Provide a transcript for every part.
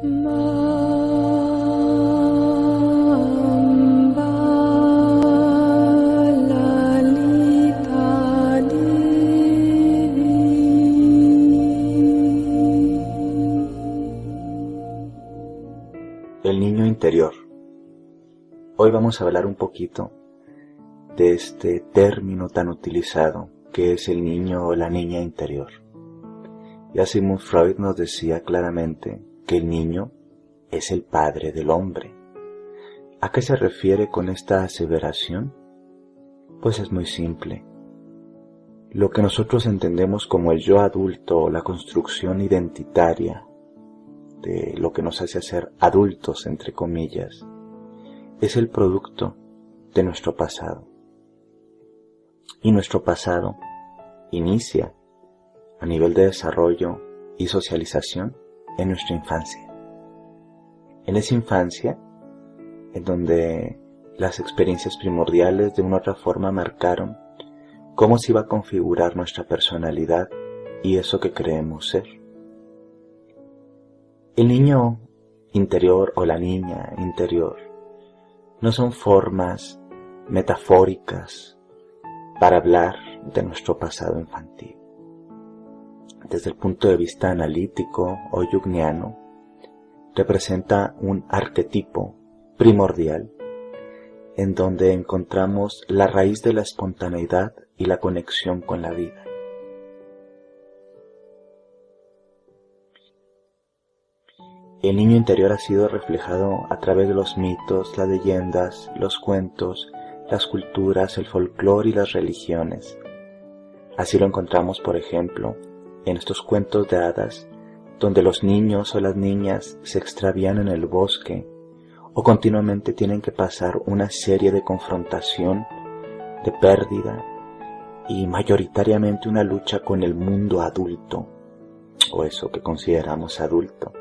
El niño interior. Hoy vamos a hablar un poquito de este término tan utilizado que es el niño o la niña interior. Ya Sigmund Freud nos decía claramente que el niño es el padre del hombre. ¿A qué se refiere con esta aseveración? Pues es muy simple. Lo que nosotros entendemos como el yo adulto o la construcción identitaria de lo que nos hace ser adultos, entre comillas, es el producto de nuestro pasado. Y nuestro pasado inicia a nivel de desarrollo y socialización en nuestra infancia. En esa infancia, en donde las experiencias primordiales de una u otra forma marcaron cómo se iba a configurar nuestra personalidad y eso que creemos ser. El niño interior o la niña interior no son formas metafóricas para hablar de nuestro pasado infantil. Desde el punto de vista analítico o junguiano, representa un arquetipo primordial en donde encontramos la raíz de la espontaneidad y la conexión con la vida. El niño interior ha sido reflejado a través de los mitos, las leyendas, los cuentos, las culturas, el folclore y las religiones. Así lo encontramos, por ejemplo, en estos cuentos de hadas, donde los niños o las niñas se extravían en el bosque o continuamente tienen que pasar una serie de confrontación, de pérdida y mayoritariamente una lucha con el mundo adulto, o eso que consideramos adulto.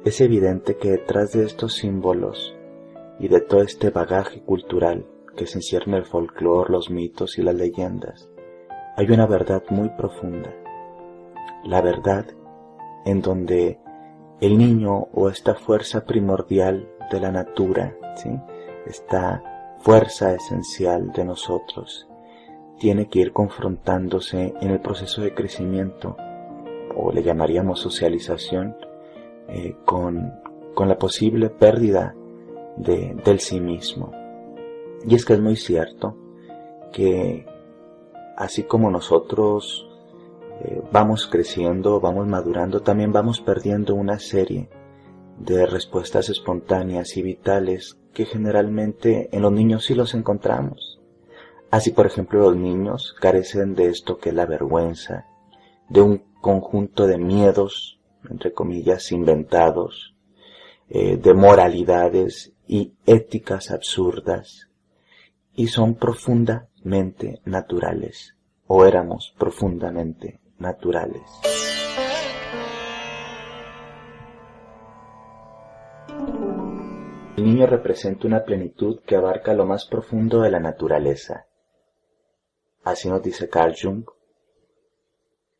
Es evidente que detrás de estos símbolos y de todo este bagaje cultural que se encierra en el folclore, los mitos y las leyendas, hay una verdad muy profunda. La verdad en donde el niño o esta fuerza primordial de la natura, ¿sí?, esta fuerza esencial de nosotros, tiene que ir confrontándose en el proceso de crecimiento, o le llamaríamos socialización, con la posible pérdida del sí mismo. Y es que es muy cierto que así como nosotros vamos creciendo, vamos madurando, también vamos perdiendo una serie de respuestas espontáneas y vitales que generalmente en los niños sí los encontramos. Así, por ejemplo, los niños carecen de esto que es la vergüenza, de un conjunto de miedos, entre comillas, inventados, de moralidades y éticas absurdas, y son profundamente naturales, o éramos profundamente naturales. El niño representa una plenitud que abarca lo más profundo de la naturaleza. Así nos dice Carl Jung.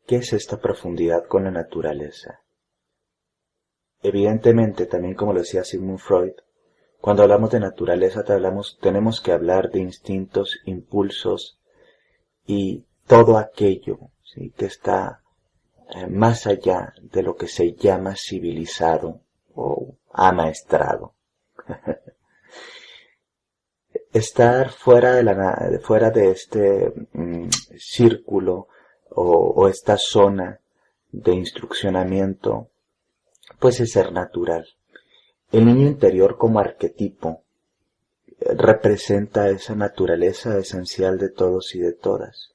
¿Qué es esta profundidad con la naturaleza? Evidentemente, también como lo decía Sigmund Freud, cuando hablamos de naturaleza tenemos que hablar de instintos, impulsos y todo aquello, ¿sí?, que está más allá de lo que se llama civilizado o amaestrado. Estar fuera de este círculo o esta zona de instruccionamiento, pues es ser natural. El niño interior como arquetipo representa esa naturaleza esencial de todos y de todas.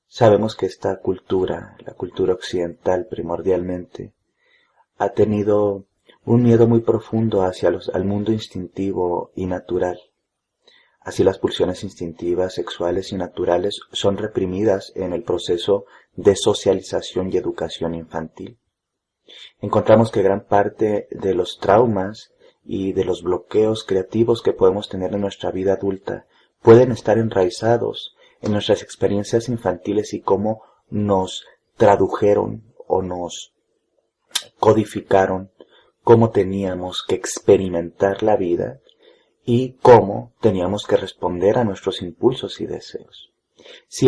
Sabemos que esta cultura, la cultura occidental primordialmente, ha tenido un miedo muy profundo al mundo instintivo y natural. Así las pulsiones instintivas, sexuales y naturales son reprimidas en el proceso de socialización y educación infantil. Encontramos que gran parte de los traumas y de los bloqueos creativos que podemos tener en nuestra vida adulta pueden estar enraizados en nuestras experiencias infantiles y cómo nos tradujeron o nos codificaron cómo teníamos que experimentar la vida y cómo teníamos que responder a nuestros impulsos y deseos. Si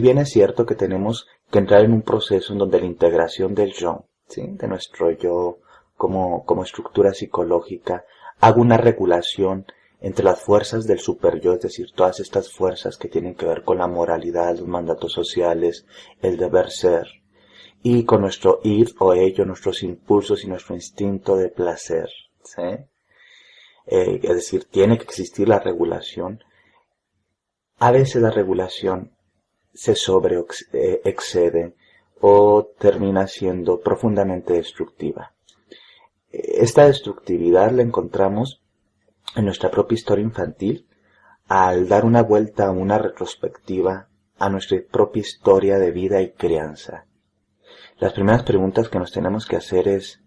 bien es cierto que tenemos que entrar en un proceso en donde la integración del yo, ¿sí?, de nuestro yo como estructura psicológica, haga una regulación entre las fuerzas del superyo, es decir, todas estas fuerzas que tienen que ver con la moralidad, los mandatos sociales, el deber ser, y con nuestro id o ello, nuestros impulsos y nuestro instinto de placer, ¿sí? Es decir, tiene que existir la regulación. A veces la regulación se excede o termina siendo profundamente destructiva. Esta destructividad la encontramos en nuestra propia historia infantil al dar una vuelta a una retrospectiva a nuestra propia historia de vida y crianza. Las primeras preguntas que nos tenemos que hacer es: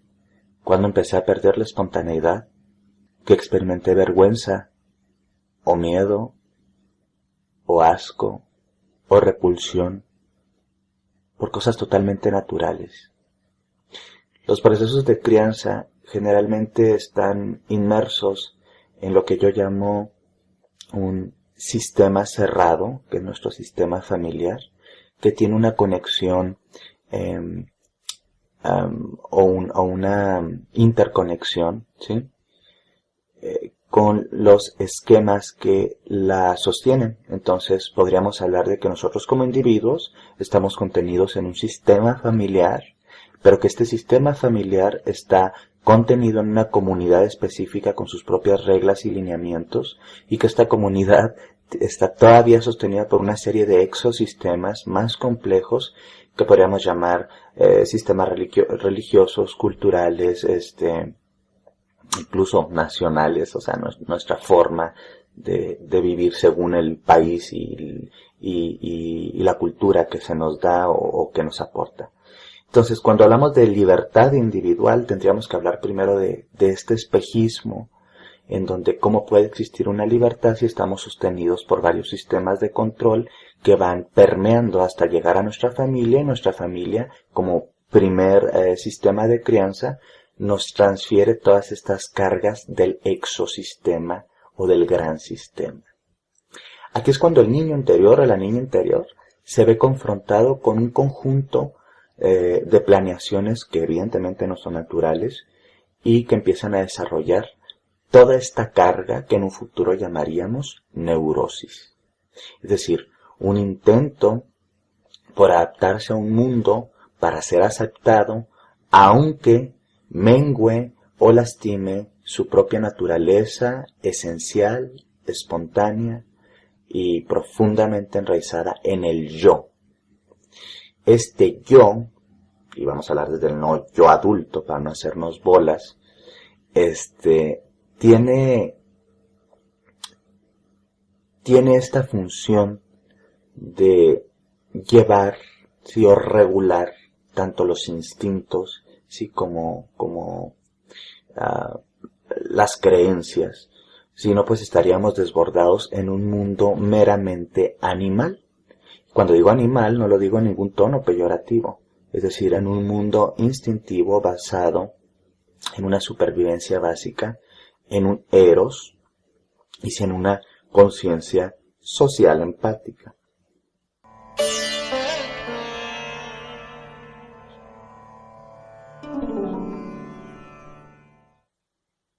¿cuándo empecé a perder la espontaneidad? ¿Que experimenté vergüenza, o miedo, o asco, o repulsión, por cosas totalmente naturales? Los procesos de crianza generalmente están inmersos en lo que yo llamo un sistema cerrado, que es nuestro sistema familiar, que tiene una conexión o una interconexión, ¿sí?, con los esquemas que la sostienen. Entonces podríamos hablar de que nosotros como individuos estamos contenidos en un sistema familiar, pero que este sistema familiar está contenido en una comunidad específica con sus propias reglas y lineamientos, y que esta comunidad está todavía sostenida por una serie de exosistemas más complejos que podríamos llamar sistemas religiosos, culturales, incluso nacionales, o sea, nuestra forma de vivir según el país y la cultura que se nos da o que nos aporta. Entonces, cuando hablamos de libertad individual, tendríamos que hablar primero de este espejismo, en donde cómo puede existir una libertad si estamos sostenidos por varios sistemas de control que van permeando hasta llegar a nuestra familia, y nuestra familia, como primer sistema de crianza, nos transfiere todas estas cargas del exosistema o del gran sistema. Aquí es cuando el niño interior o la niña interior se ve confrontado con un conjunto de planeaciones que evidentemente no son naturales y que empiezan a desarrollar toda esta carga que en un futuro llamaríamos neurosis. Es decir, un intento por adaptarse a un mundo para ser aceptado, aunque mengüe o lastime su propia naturaleza esencial, espontánea y profundamente enraizada en el yo. Este yo, y vamos a hablar desde el no yo adulto para no hacernos bolas, tiene esta función de llevar, sí, o regular tanto los instintos, sí, como las creencias. Si no, pues estaríamos desbordados en un mundo meramente animal. Cuando digo animal, no lo digo en ningún tono peyorativo. Es decir, en un mundo instintivo basado en una supervivencia básica, en un eros y en una conciencia social empática.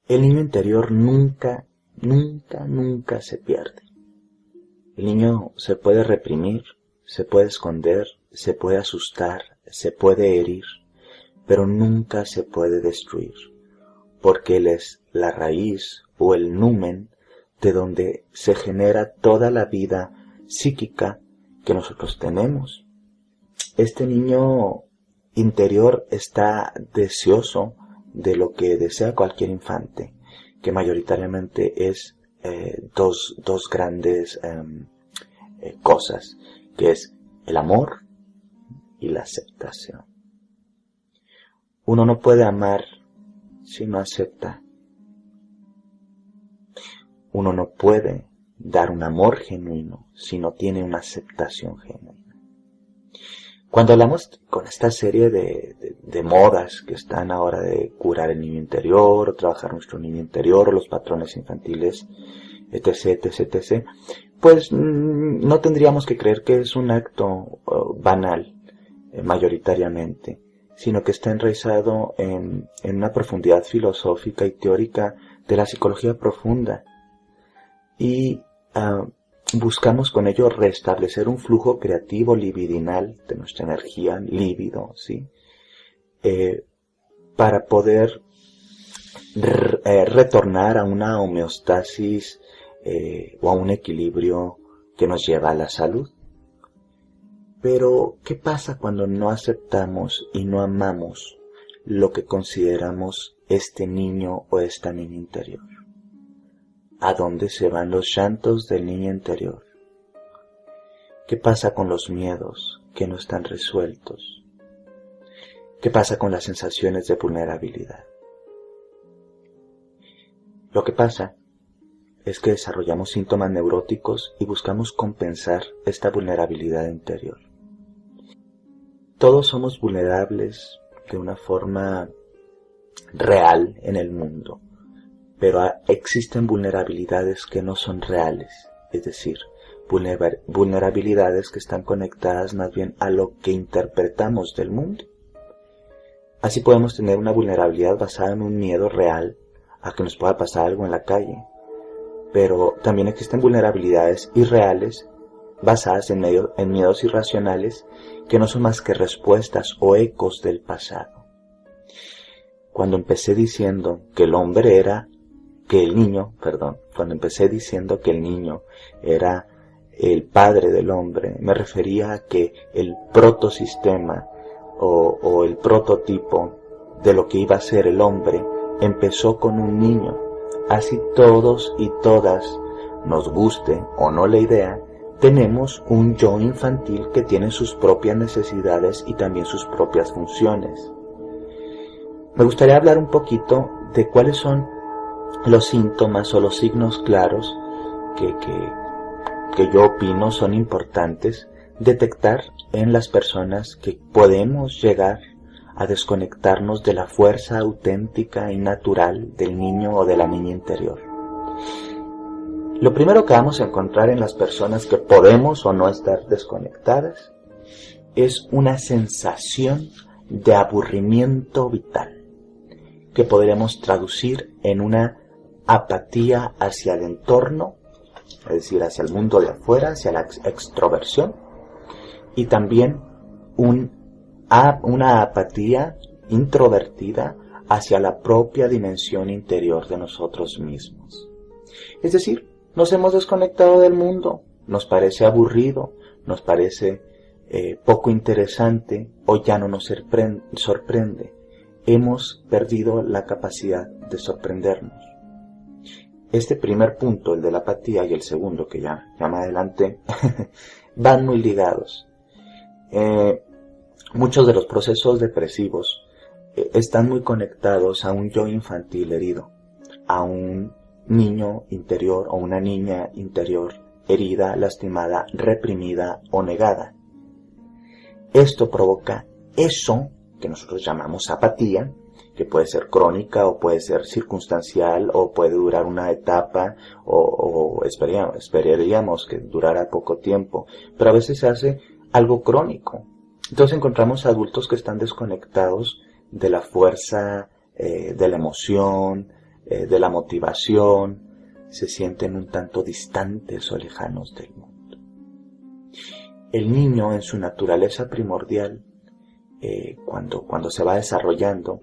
El niño interior nunca se pierde. El niño se puede reprimir, se puede esconder, se puede asustar, se puede herir, pero nunca se puede destruir, porque él es la raíz o el numen de donde se genera toda la vida psíquica que nosotros tenemos. Este niño interior está deseoso de lo que desea cualquier infante, que mayoritariamente es dos grandes cosas, que es el amor y la aceptación. Uno no puede amar si no acepta. Uno no puede dar un amor genuino si no tiene una aceptación genuina. Cuando hablamos con esta serie de modas que están ahora de curar el niño interior, o trabajar nuestro niño interior, o los patrones infantiles, etc., etc., etc., pues no tendríamos que creer que es un acto banal, mayoritariamente, sino que está enraizado en una profundidad filosófica y teórica de la psicología profunda. Y buscamos con ello restablecer un flujo creativo libidinal de nuestra energía, líbido, ¿sí? Para poder retornar a una homeostasis o a un equilibrio que nos lleva a la salud. Pero, ¿qué pasa cuando no aceptamos y no amamos lo que consideramos este niño o esta niña interior? ¿A dónde se van los llantos del niño interior? ¿Qué pasa con los miedos que no están resueltos? ¿Qué pasa con las sensaciones de vulnerabilidad? Lo que pasa es que desarrollamos síntomas neuróticos y buscamos compensar esta vulnerabilidad interior. Todos somos vulnerables de una forma real en el mundo, pero existen vulnerabilidades que no son reales, es decir, vulnerabilidades que están conectadas más bien a lo que interpretamos del mundo. Así podemos tener una vulnerabilidad basada en un miedo real a que nos pueda pasar algo en la calle, pero también existen vulnerabilidades irreales basadas en miedos irracionales que no son más que respuestas o ecos del pasado. Cuando empecé diciendo que el niño era el padre del hombre, me refería a que el protosistema o el prototipo de lo que iba a ser el hombre empezó con un niño. Así todos y todas, nos guste o no la idea, tenemos un yo infantil que tiene sus propias necesidades y también sus propias funciones. Me gustaría hablar un poquito de cuáles son los síntomas o los signos claros que yo opino son importantes detectar en las personas que podemos llegar a desconectarnos de la fuerza auténtica y natural del niño o de la niña interior. Lo primero que vamos a encontrar en las personas que podemos o no estar desconectadas es una sensación de aburrimiento vital, que podríamos traducir en una apatía hacia el entorno, es decir, hacia el mundo de afuera, hacia la extroversión, y también una apatía introvertida hacia la propia dimensión interior de nosotros mismos. Es decir, nos hemos desconectado del mundo, nos parece aburrido, nos parece poco interesante o ya no nos sorprende. Hemos perdido la capacidad de sorprendernos. Este primer punto, el de la apatía, y el segundo, que ya más adelante, van muy ligados. Muchos de los procesos depresivos están muy conectados a un yo infantil herido, a un niño interior o una niña interior herida, lastimada, reprimida o negada. Esto provoca eso que nosotros llamamos apatía, que puede ser crónica o puede ser circunstancial o puede durar una etapa o esperaríamos que durara poco tiempo, pero a veces se hace algo crónico. Entonces encontramos adultos que están desconectados de la fuerza, de la emoción, de la motivación, se sienten un tanto distantes o lejanos del mundo. El niño en su naturaleza primordial, cuando se va desarrollando,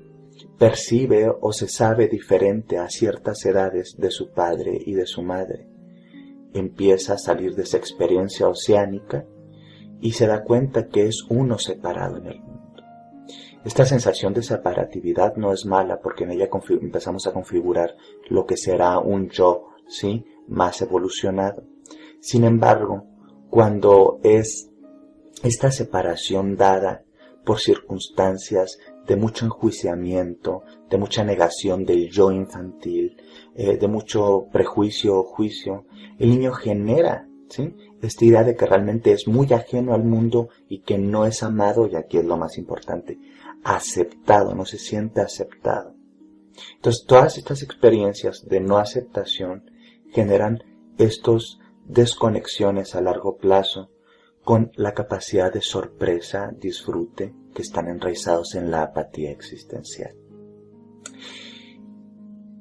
percibe o se sabe diferente a ciertas edades de su padre y de su madre. Empieza a salir de esa experiencia oceánica y se da cuenta que es uno separado en el mundo. Esta sensación de separatividad no es mala porque en ella empezamos a configurar lo que será un yo, ¿sí?, más evolucionado. Sin embargo, cuando es esta separación dada por circunstancias de mucho enjuiciamiento, de mucha negación del yo infantil, de mucho prejuicio o juicio, el niño genera ¿sí? Esta idea de que realmente es muy ajeno al mundo y que no es amado, y aquí es lo más importante, aceptado, no se siente aceptado. Entonces, todas estas experiencias de no aceptación generan estos desconexiones a largo plazo con la capacidad de sorpresa, disfrute, que están enraizados en la apatía existencial.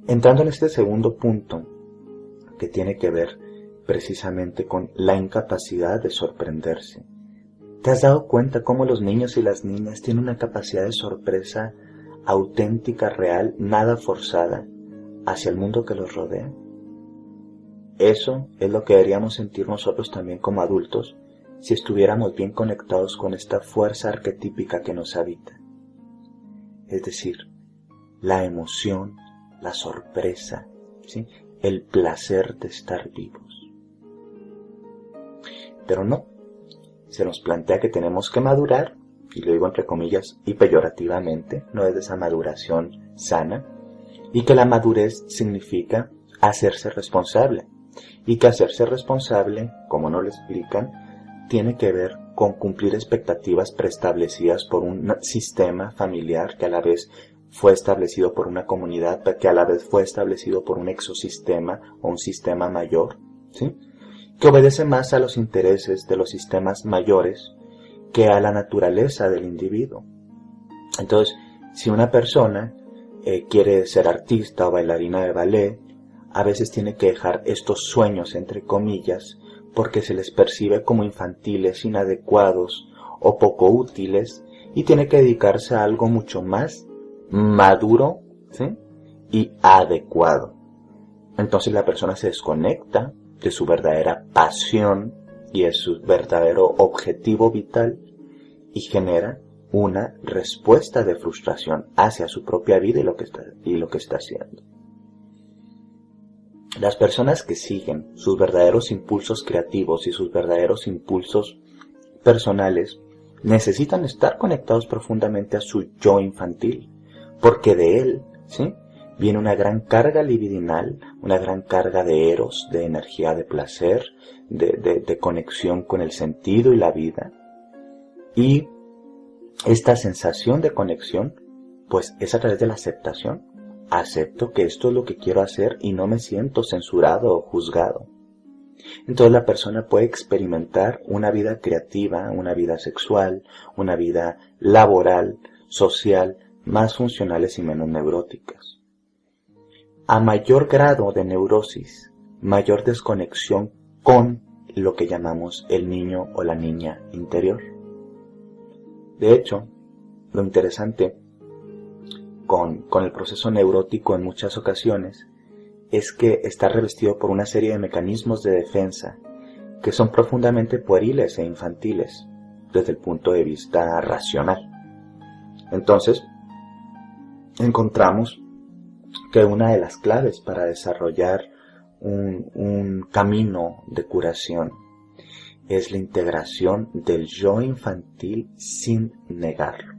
Entrando en este segundo punto, que tiene que ver precisamente con la incapacidad de sorprenderse. ¿Te has dado cuenta cómo los niños y las niñas tienen una capacidad de sorpresa auténtica, real, nada forzada, hacia el mundo que los rodea? Eso es lo que deberíamos sentir nosotros también como adultos, si estuviéramos bien conectados con esta fuerza arquetípica que nos habita. Es decir, la emoción, la sorpresa, ¿sí? El placer de estar vivos. Pero no, se nos plantea que tenemos que madurar, y lo digo entre comillas y peyorativamente, no es de esa maduración sana, y que la madurez significa hacerse responsable, y que hacerse responsable, como nos lo explican, tiene que ver con cumplir expectativas preestablecidas por un sistema familiar que a la vez fue establecido por una comunidad, que a la vez fue establecido por un exosistema o un sistema mayor, ¿sí? Que obedece más a los intereses de los sistemas mayores que a la naturaleza del individuo. Entonces, si una persona quiere ser artista o bailarina de ballet, a veces tiene que dejar estos sueños, entre comillas, porque se les percibe como infantiles, inadecuados o poco útiles, y tiene que dedicarse a algo mucho más maduro, ¿sí? Y adecuado. Entonces la persona se desconecta de su verdadera pasión y de su verdadero objetivo vital y genera una respuesta de frustración hacia su propia vida y lo que está haciendo. Las personas que siguen sus verdaderos impulsos creativos y sus verdaderos impulsos personales necesitan estar conectados profundamente a su yo infantil, porque de él, ¿sí?, viene una gran carga libidinal, una gran carga de eros, de energía de placer, de conexión con el sentido y la vida. Y esta sensación de conexión, pues es a través de la aceptación. Acepto que esto es lo que quiero hacer y no me siento censurado o juzgado. Entonces la persona puede experimentar una vida creativa, una vida sexual, una vida laboral, social, más funcionales y menos neuróticas. A mayor grado de neurosis, mayor desconexión con lo que llamamos el niño o la niña interior. De hecho, lo interesante con el proceso neurótico en muchas ocasiones es que está revestido por una serie de mecanismos de defensa que son profundamente pueriles e infantiles desde el punto de vista racional. Entonces, encontramos que una de las claves para desarrollar un camino de curación es la integración del yo infantil sin negarlo.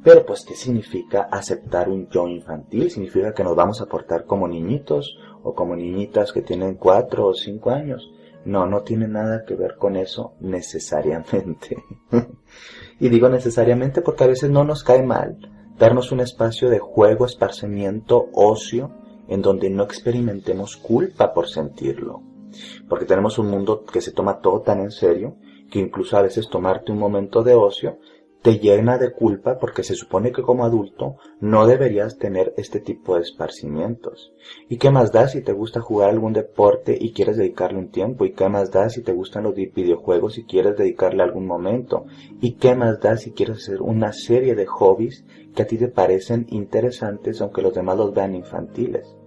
Pero pues, ¿qué significa aceptar un yo infantil? ¿Significa que nos vamos a portar como niñitos o como niñitas que tienen 4 o 5 años? No, no tiene nada que ver con eso necesariamente. Y digo necesariamente porque a veces no nos cae mal darnos un espacio de juego, esparcimiento, ocio, en donde no experimentemos culpa por sentirlo. Porque tenemos un mundo que se toma todo tan en serio que incluso a veces tomarte un momento de ocio te llena de culpa porque se supone que como adulto no deberías tener este tipo de esparcimientos. ¿Y qué más da si te gusta jugar algún deporte y quieres dedicarle un tiempo? ¿Y qué más da si te gustan los videojuegos y quieres dedicarle algún momento? ¿Y qué más da si quieres hacer una serie de hobbies que a ti te parecen interesantes aunque los demás los vean infantiles?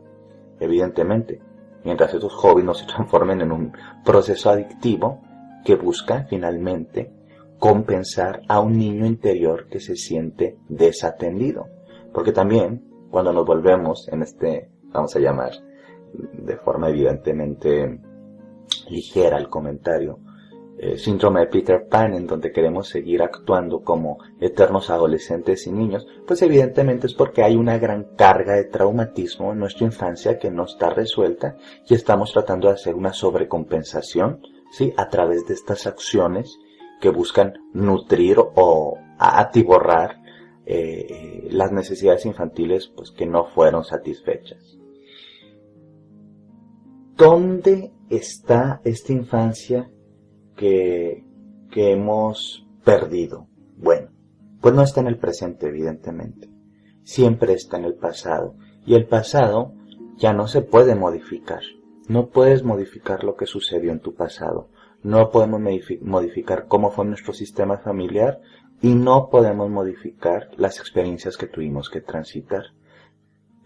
Evidentemente, mientras esos hobbies no se transformen en un proceso adictivo que busca finalmente compensar a un niño interior que se siente desatendido. Porque también, cuando nos volvemos en vamos a llamar de forma evidentemente ligera el comentario, síndrome de Peter Pan, en donde queremos seguir actuando como eternos adolescentes y niños, pues evidentemente es porque hay una gran carga de traumatismo en nuestra infancia que no está resuelta y estamos tratando de hacer una sobrecompensación, ¿sí? A través de estas acciones que buscan nutrir o atiborrar las necesidades infantiles pues, que no fueron satisfechas. ¿Dónde está esta infancia que hemos perdido? Bueno, pues no está en el presente, evidentemente. Siempre está en el pasado. Y el pasado ya no se puede modificar. No puedes modificar lo que sucedió en tu pasado. No podemos modificar cómo fue nuestro sistema familiar y no podemos modificar las experiencias que tuvimos que transitar.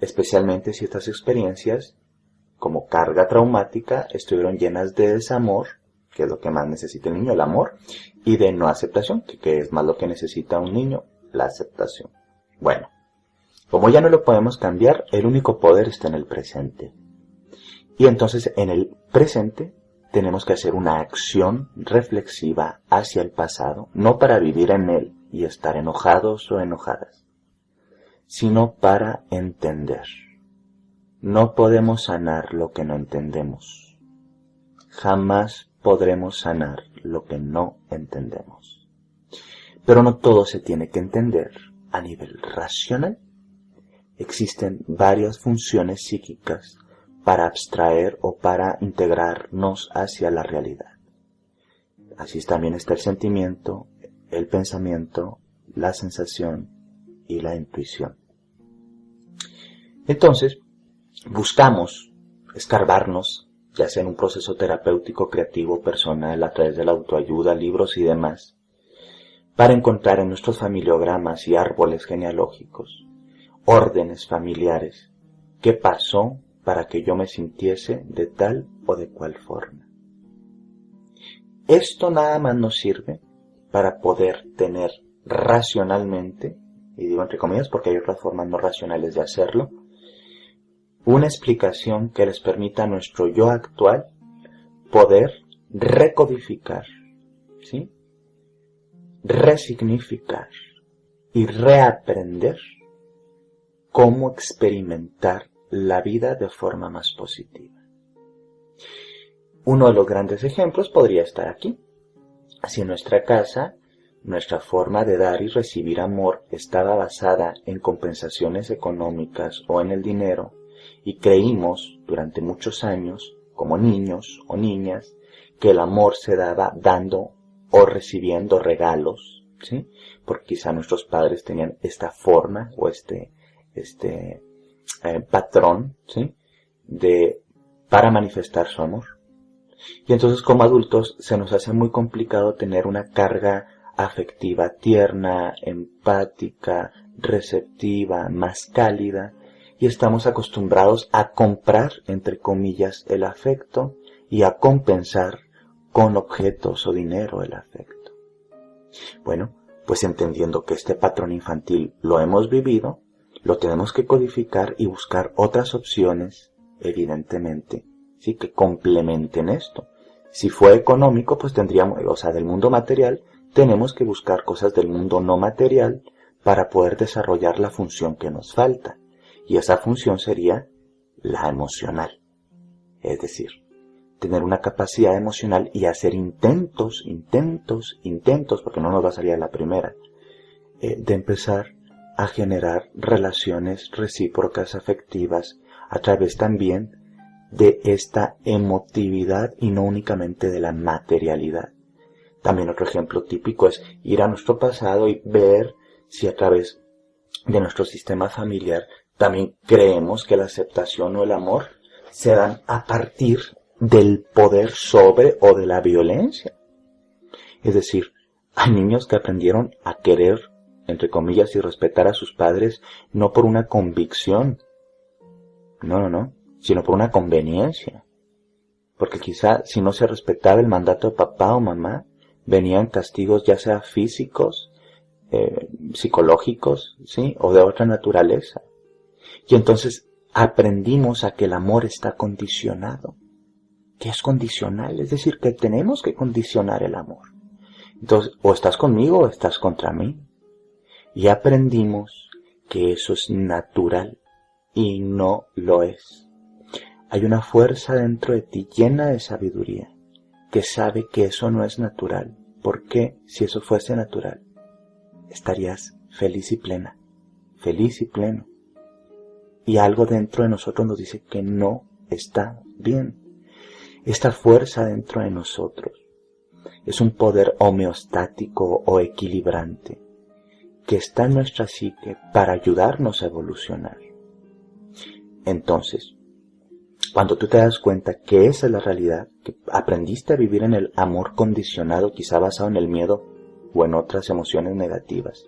Especialmente si estas experiencias, como carga traumática, estuvieron llenas de desamor, que es lo que más necesita el niño, el amor, y de no aceptación, que es más lo que necesita un niño, la aceptación. Bueno, como ya no lo podemos cambiar, el único poder está en el presente. Y entonces en el presente tenemos que hacer una acción reflexiva hacia el pasado, no para vivir en él y estar enojados o enojadas, sino para entender. No podemos sanar lo que no entendemos. Jamás podremos sanar lo que no entendemos. Pero no todo se tiene que entender a nivel racional. Existen varias funciones psíquicas para abstraer o para integrarnos hacia la realidad. Así también está el sentimiento, el pensamiento, la sensación y la intuición. Entonces, buscamos escarbarnos, ya sea en un proceso terapéutico, creativo, personal, a través de la autoayuda, libros y demás, para encontrar en nuestros familiogramas y árboles genealógicos órdenes familiares. ¿Qué pasó para que yo me sintiese de tal o de cual forma? Esto nada más nos sirve para poder tener racionalmente, y digo entre comillas porque hay otras formas no racionales de hacerlo, una explicación que les permita a nuestro yo actual poder recodificar, ¿sí? Resignificar y reaprender cómo experimentar la vida de forma más positiva. Uno de los grandes ejemplos podría estar aquí. Si en nuestra casa nuestra forma de dar y recibir amor estaba basada en compensaciones económicas o en el dinero, y creímos durante muchos años, como niños o niñas, que el amor se daba dando o recibiendo regalos, ¿sí? Porque quizá nuestros padres tenían esta forma o este patrón, ¿sí? Para manifestar su amor. Y entonces como adultos se nos hace muy complicado tener una carga afectiva tierna, empática, receptiva, más cálida, y estamos acostumbrados a comprar, entre comillas, el afecto y a compensar con objetos o dinero el afecto. Bueno, pues entendiendo que este patrón infantil lo hemos vivido, lo tenemos que codificar y buscar otras opciones, evidentemente, sí, que complementen esto. Si fue económico, pues tendríamos, o sea, del mundo material, tenemos que buscar cosas del mundo no material para poder desarrollar la función que nos falta. Y esa función sería la emocional. Es decir, tener una capacidad emocional y hacer intentos, porque no nos va a salir a la primera, de empezar a generar relaciones recíprocas afectivas a través también de esta emotividad y no únicamente de la materialidad. También otro ejemplo típico es ir a nuestro pasado y ver si a través de nuestro sistema familiar también creemos que la aceptación o el amor se dan a partir del poder sobre o de la violencia. Es decir, hay niños que aprendieron a querer, entre comillas, y respetar a sus padres no por una convicción, no, sino por una conveniencia. Porque quizá si no se respetaba el mandato de papá o mamá, venían castigos ya sea físicos, psicológicos, ¿sí? O de otra naturaleza. Y entonces aprendimos a que el amor está condicionado, que es condicional, es decir, que tenemos que condicionar el amor. Entonces, o estás conmigo o estás contra mí. Y aprendimos que eso es natural y no lo es. Hay una fuerza dentro de ti llena de sabiduría que sabe que eso no es natural. Porque si eso fuese natural, estarías feliz y plena, feliz y pleno. Y algo dentro de nosotros nos dice que no está bien. Esta fuerza dentro de nosotros es un poder homeostático o equilibrante que está en nuestra psique para ayudarnos a evolucionar. Entonces, cuando tú te das cuenta que esa es la realidad, que aprendiste a vivir en el amor condicionado, quizá basado en el miedo o en otras emociones negativas,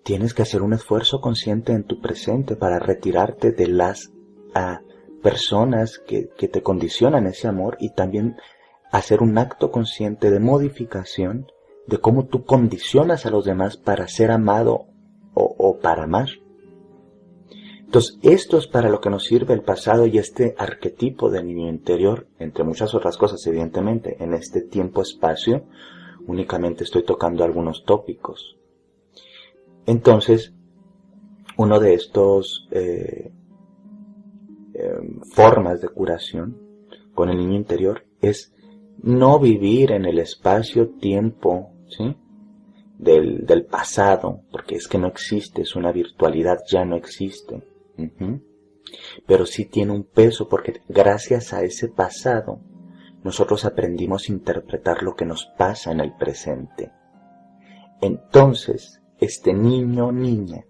tienes que hacer un esfuerzo consciente en tu presente para retirarte de las personas que te condicionan ese amor y también hacer un acto consciente de modificación de cómo tú condicionas a los demás para ser amado o para amar. Entonces, esto es para lo que nos sirve el pasado y este arquetipo del niño interior, entre muchas otras cosas, evidentemente. En este tiempo-espacio únicamente estoy tocando algunos tópicos. Entonces, uno de estos formas de curación con el niño interior es no vivir en el espacio-tiempo, ¿sí?, del pasado, porque es que no existe, es una virtualidad, ya no existe. Pero sí tiene un peso, porque gracias a ese pasado nosotros aprendimos a interpretar lo que nos pasa en el presente. Entonces, este niño o niña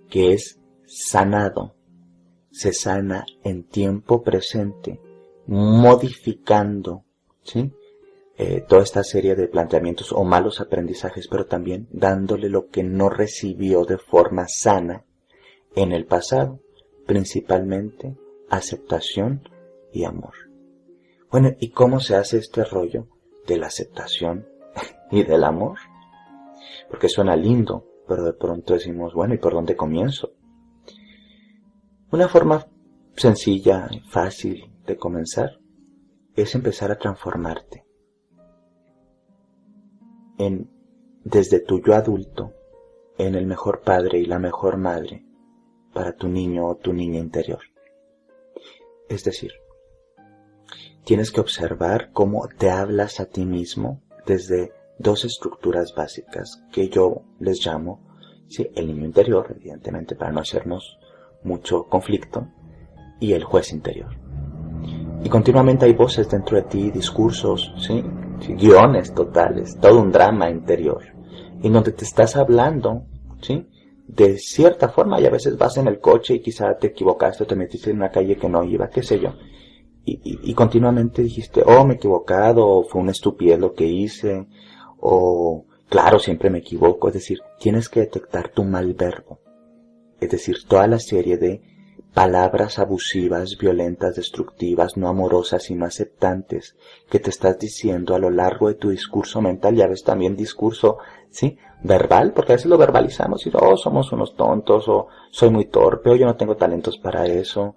que es sanado, se sana en tiempo presente, modificando, ¿sí?, toda esta serie de planteamientos o malos aprendizajes, pero también dándole lo que no recibió de forma sana en el pasado, principalmente aceptación y amor. Bueno, ¿y cómo se hace este rollo de la aceptación y del amor? Porque suena lindo, pero de pronto decimos, bueno, ¿y por dónde comienzo? Una forma sencilla y fácil de comenzar es empezar a transformarte desde tu yo adulto, en el mejor padre y la mejor madre para tu niño o tu niña interior. Es decir, tienes que observar cómo te hablas a ti mismo desde dos estructuras básicas que yo les llamo, sí, el niño interior, evidentemente para no hacernos mucho conflicto, y el juez interior. Y continuamente hay voces dentro de ti, discursos, ¿sí?, guiones totales, todo un drama interior, en donde te estás hablando, ¿sí?, de cierta forma, y a veces vas en el coche y quizá te equivocaste o te metiste en una calle que no iba, qué sé yo, y continuamente dijiste, oh, me he equivocado, o fue una estupidez lo que hice, o claro, siempre me equivoco. Es decir, tienes que detectar tu mal verbo, es decir, toda la serie de palabras abusivas, violentas, destructivas, no amorosas y no aceptantes que te estás diciendo a lo largo de tu discurso mental, y a veces también discurso, ¿sí?, verbal, porque a veces lo verbalizamos y oh, somos unos tontos, o soy muy torpe, o yo no tengo talentos para eso,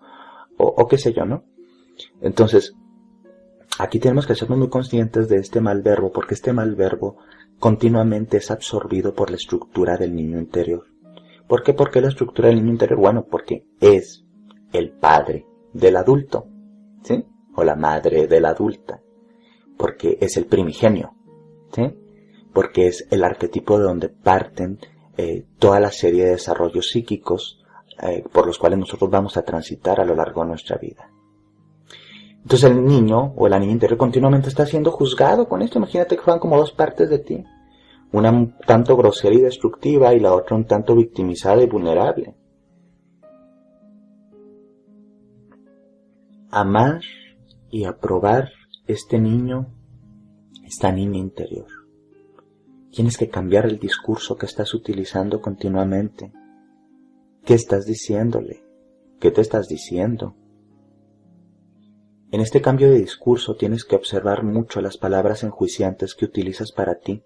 o qué sé yo, ¿no? Entonces, aquí tenemos que sernos muy conscientes de este mal verbo, porque este mal verbo continuamente es absorbido por la estructura del niño interior. ¿Por qué? ¿Por qué la estructura del niño interior? Bueno, porque es el padre del adulto, ¿sí?, o la madre de la adulta, porque es el primigenio, ¿sí?, porque es el arquetipo de donde parten toda la serie de desarrollos psíquicos por los cuales nosotros vamos a transitar a lo largo de nuestra vida. Entonces el niño o la niña interior continuamente está siendo juzgado con esto. Imagínate que fueran como dos partes de ti, una un tanto grosera y destructiva y la otra un tanto victimizada y vulnerable. Amar y aprobar este niño, esta niña interior. Tienes que cambiar el discurso que estás utilizando continuamente. ¿Qué estás diciéndole? ¿Qué te estás diciendo? En este cambio de discurso tienes que observar mucho las palabras enjuiciantes que utilizas para ti,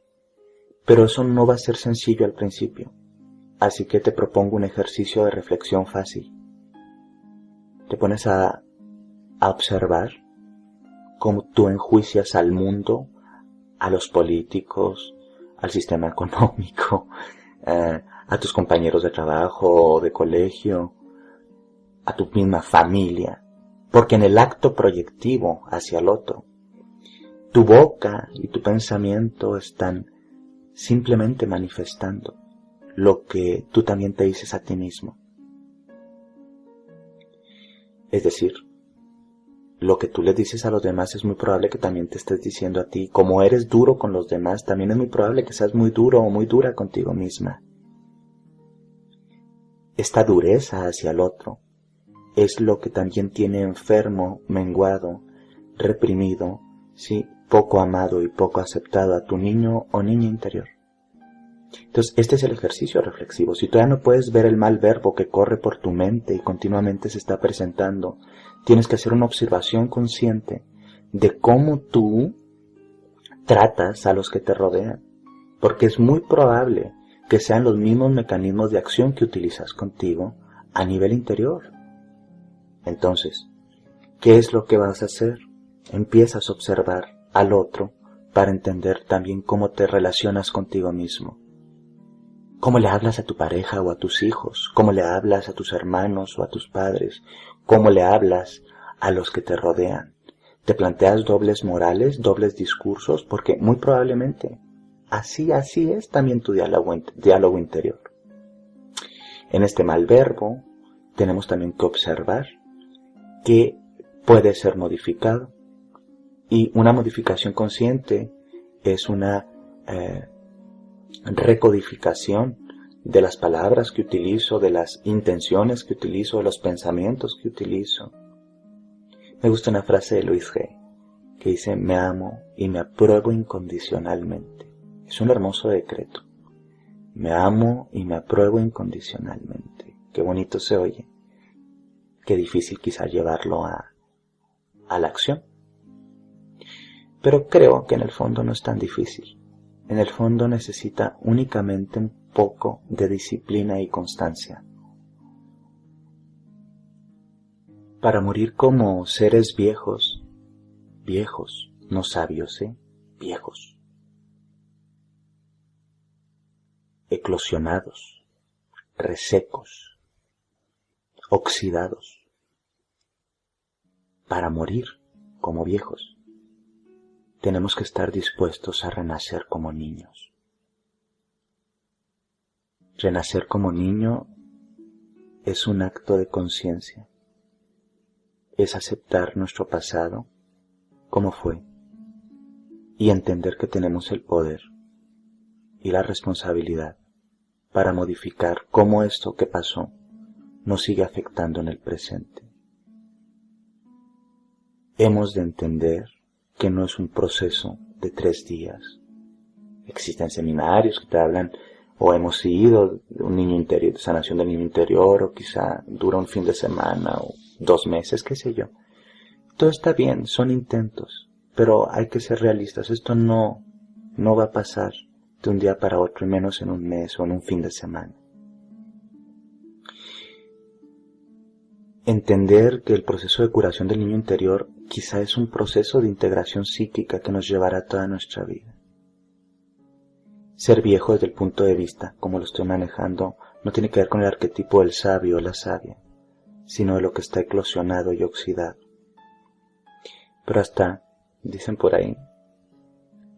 pero eso no va a ser sencillo al principio, así que te propongo un ejercicio de reflexión fácil. Te pones a observar cómo tú enjuicias al mundo, a los políticos, al sistema económico, a tus compañeros de trabajo o de colegio, a tu misma familia. porque en el acto proyectivo hacia el otro, tu boca y tu pensamiento están simplemente manifestando lo que tú también te dices a ti mismo. Es decir, lo que tú le dices a los demás es muy probable que también te estés diciendo a ti. Como eres duro con los demás, también es muy probable que seas muy duro o muy dura contigo misma. Esta dureza hacia el otro es lo que también tiene enfermo, menguado, reprimido, sí, poco amado y poco aceptado a tu niño o niña interior. Entonces, este es el ejercicio reflexivo. Si todavía no puedes ver el mal verbo que corre por tu mente y continuamente se está presentando, tienes que hacer una observación consciente de cómo tú tratas a los que te rodean, porque es muy probable que sean los mismos mecanismos de acción que utilizas contigo a nivel interior. Entonces, ¿qué es lo que vas a hacer? Empiezas a observar al otro para entender también cómo te relacionas contigo mismo. ¿Cómo le hablas a tu pareja o a tus hijos? ¿Cómo le hablas a tus hermanos o a tus padres? ¿Cómo le hablas a los que te rodean? ¿Te planteas dobles morales, dobles discursos? Porque muy probablemente así es también tu diálogo interior. En este mal verbo tenemos también que observar que puede ser modificado, y una modificación consciente es una recodificación de las palabras que utilizo, de las intenciones que utilizo, de los pensamientos que utilizo. Me gusta una frase de Luis G. que dice: me amo y me apruebo incondicionalmente. Es un hermoso decreto. Me amo y me apruebo incondicionalmente. Qué bonito se oye. Qué difícil quizá llevarlo a la acción. Pero creo que en el fondo no es tan difícil. En el fondo necesita únicamente un poco de disciplina y constancia. Para morir como seres viejos, no sabios, viejos, eclosionados, resecos, oxidados. Para morir como viejos, tenemos que estar dispuestos a renacer como niños. Renacer como niño es un acto de conciencia. Es aceptar nuestro pasado como fue y entender que tenemos el poder y la responsabilidad para modificar cómo esto que pasó nos sigue afectando en el presente. Hemos de entender que no es un proceso de 3 días. Existen seminarios que te hablan, o hemos ido, de un niño interior, de sanación del niño interior, o quizá dura un fin de semana o 2 meses, qué sé yo. Todo está bien, son intentos, pero hay que ser realistas. Esto no va a pasar de un día para otro, y menos en un mes o en un fin de semana. Entender que el proceso de curación del niño interior quizá es un proceso de integración psíquica que nos llevará toda nuestra vida. Ser viejo desde el punto de vista, como lo estoy manejando, no tiene que ver con el arquetipo del sabio o la sabia, sino de lo que está eclosionado y oxidado. Pero hasta, dicen por ahí,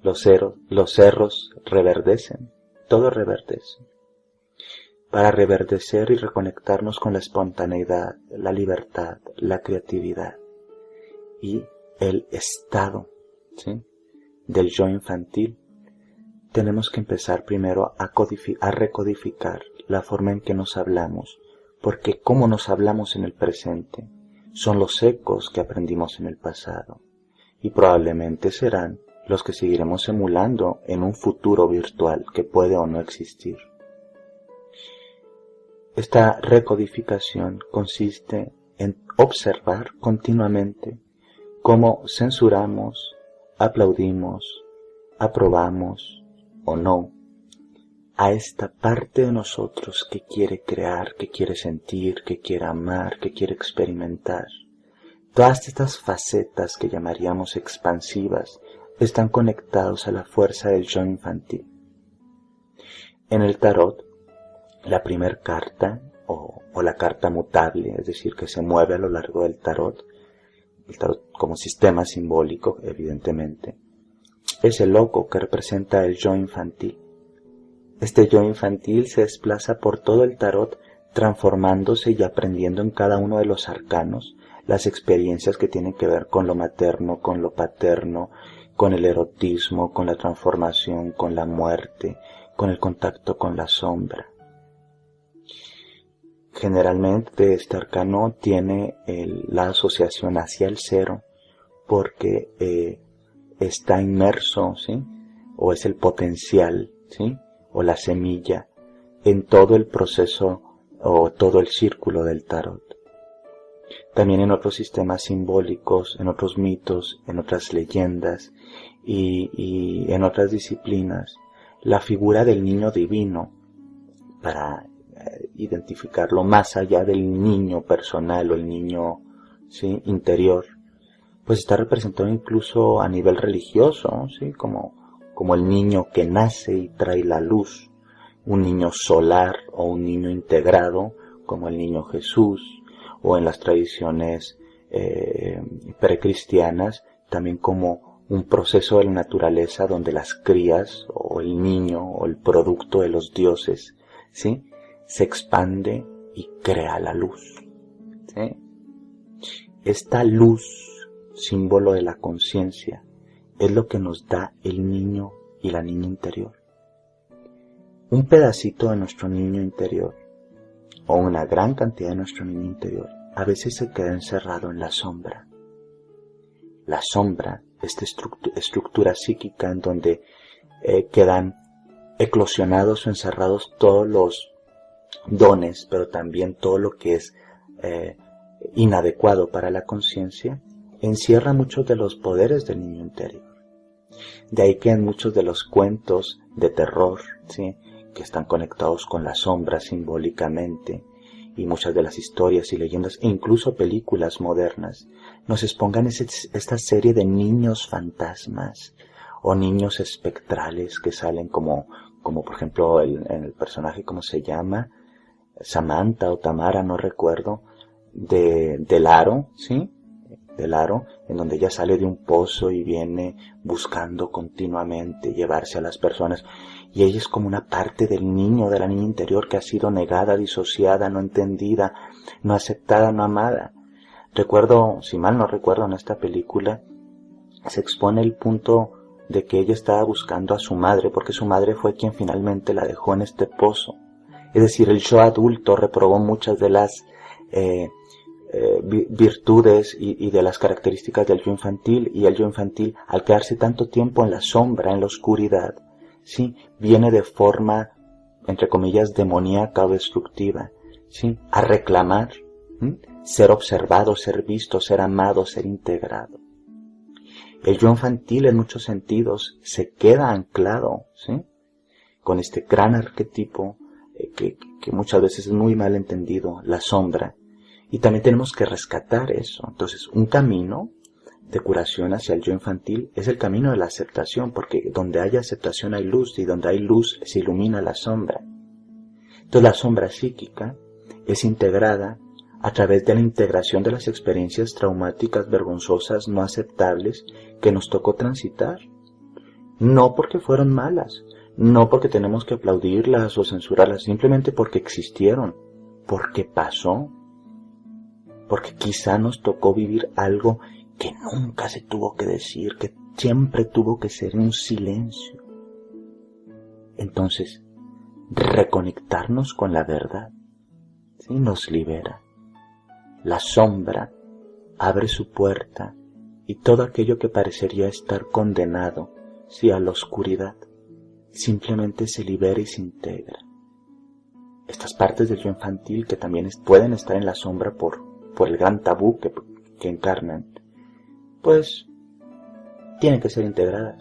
los cerros reverdecen, todo reverdece. Para reverdecer y reconectarnos con la espontaneidad, la libertad, la creatividad y el estado, ¿sí?, del yo infantil, tenemos que empezar primero a recodificar la forma en que nos hablamos, porque cómo nos hablamos en el presente son los ecos que aprendimos en el pasado, y probablemente serán los que seguiremos emulando en un futuro virtual que puede o no existir. Esta recodificación consiste en observar continuamente cómo censuramos, aplaudimos, aprobamos o no a esta parte de nosotros que quiere crear, que quiere sentir, que quiere amar, que quiere experimentar. Todas estas facetas que llamaríamos expansivas están conectados a la fuerza del yo infantil. En el tarot, la primera carta, o la carta mutable, es decir, que se mueve a lo largo del tarot, el tarot como sistema simbólico, evidentemente, es el loco que representa el yo infantil. Este yo infantil se desplaza por todo el tarot, transformándose y aprendiendo en cada uno de los arcanos las experiencias que tienen que ver con lo materno, con lo paterno, con el erotismo, con la transformación, con la muerte, con el contacto con la sombra. Generalmente este arcano tiene la asociación hacia el cero porque está inmerso, ¿sí? O es el potencial, ¿sí? O la semilla en todo el proceso o todo el círculo del tarot. También en otros sistemas simbólicos, en otros mitos, en otras leyendas y en otras disciplinas, la figura del niño divino, para identificarlo más allá del niño personal o el niño, ¿sí?, interior, pues está representado incluso a nivel religioso, ¿sí?, como el niño que nace y trae la luz, un niño solar o un niño integrado, como el niño Jesús, o en las tradiciones precristianas, también como un proceso de la naturaleza donde las crías, o el niño, o el producto de los dioses, ¿sí?, se expande y crea la luz, ¿sí? Esta luz, símbolo de la conciencia, es lo que nos da el niño y la niña interior. Un pedacito de nuestro niño interior, o una gran cantidad de nuestro niño interior, a veces se queda encerrado en la sombra. La sombra, esta estructura psíquica en donde quedan eclosionados o encerrados todos los dones, pero también todo lo que es inadecuado para la conciencia, encierra muchos de los poderes del niño interior. De ahí que en muchos de los cuentos de terror, ¿sí?, que están conectados con la sombra simbólicamente, y muchas de las historias y leyendas, e incluso películas modernas, nos expongan esta serie de niños fantasmas, o niños espectrales que salen como por ejemplo en el personaje, ¿cómo se llama?, Samantha o Tamara, no recuerdo, del aro, ¿sí?, del aro, en donde ella sale de un pozo y viene buscando continuamente llevarse a las personas, y ella es como una parte del niño, de la niña interior que ha sido negada, disociada, no entendida, no aceptada, no amada. Recuerdo, si mal no recuerdo, en esta película se expone el punto de que ella estaba buscando a su madre, porque su madre fue quien finalmente la dejó en este pozo. Es decir, el yo adulto reprobó muchas de las virtudes y de las características del yo infantil, y el yo infantil, al quedarse tanto tiempo en la sombra, en la oscuridad, ¿sí?, viene de forma, entre comillas, demoníaca o destructiva, ¿sí?, a reclamar, ¿sí?, ser observado, ser visto, ser amado, ser integrado. El yo infantil en muchos sentidos se queda anclado, ¿sí?, con este gran arquetipo que muchas veces es muy mal entendido, la sombra, y también tenemos que rescatar eso. Entonces, un camino de curación hacia el yo infantil es el camino de la aceptación, porque donde hay aceptación hay luz, y donde hay luz se ilumina la sombra. Entonces, la sombra psíquica es integrada a través de la integración de las experiencias traumáticas, vergonzosas, no aceptables que nos tocó transitar. No porque fueron malas, no porque tenemos que aplaudirlas o censurarlas, simplemente porque existieron, porque pasó, porque quizá nos tocó vivir algo que nunca se tuvo que decir, que siempre tuvo que ser un silencio. Entonces, reconectarnos con la verdad, ¿sí?, nos libera. La sombra abre su puerta y todo aquello que parecería estar condenado, sí, a la oscuridad, simplemente se libera y se integra. Estas partes del yo infantil que también pueden estar en la sombra por el gran tabú que encarnan, pues tienen que ser integradas.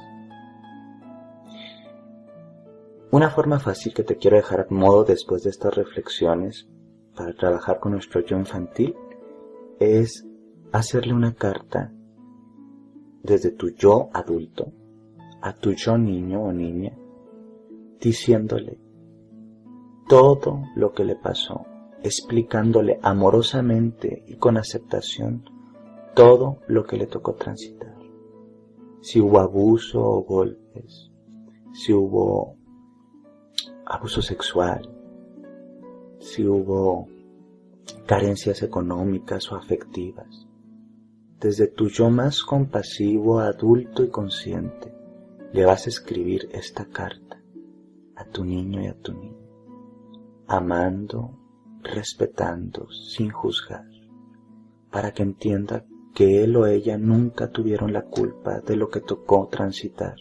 Una forma fácil que te quiero dejar a modo después de estas reflexiones para trabajar con nuestro yo infantil es hacerle una carta desde tu yo adulto a tu yo niño o niña, diciéndole todo lo que le pasó, explicándole amorosamente y con aceptación todo lo que le tocó transitar. Si hubo abuso o golpes, si hubo abuso sexual, si hubo carencias económicas o afectivas. Desde tu yo más compasivo, adulto y consciente, le vas a escribir esta carta a tu niño y a tu niña, amando, respetando, sin juzgar, para que entienda que él o ella nunca tuvieron la culpa de lo que tocó transitar,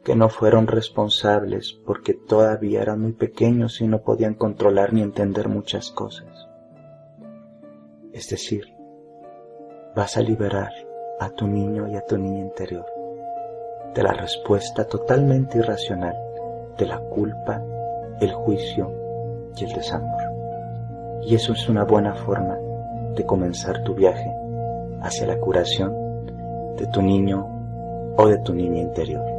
que no fueron responsables porque todavía eran muy pequeños y no podían controlar ni entender muchas cosas. Es decir, vas a liberar a tu niño y a tu niña interior de la respuesta totalmente irracional de la culpa, el juicio y el desamor. Y eso es una buena forma de comenzar tu viaje hacia la curación de tu niño o de tu niña interior.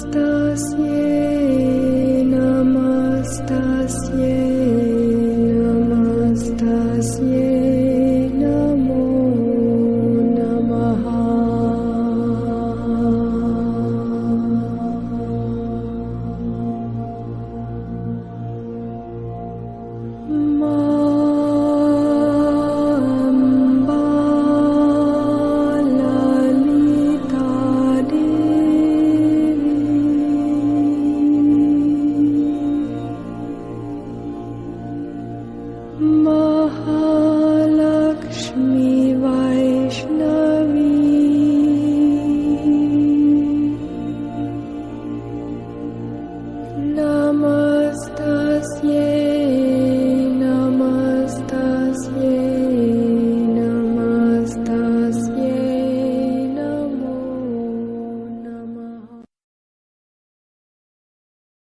Namastasye, namastasye.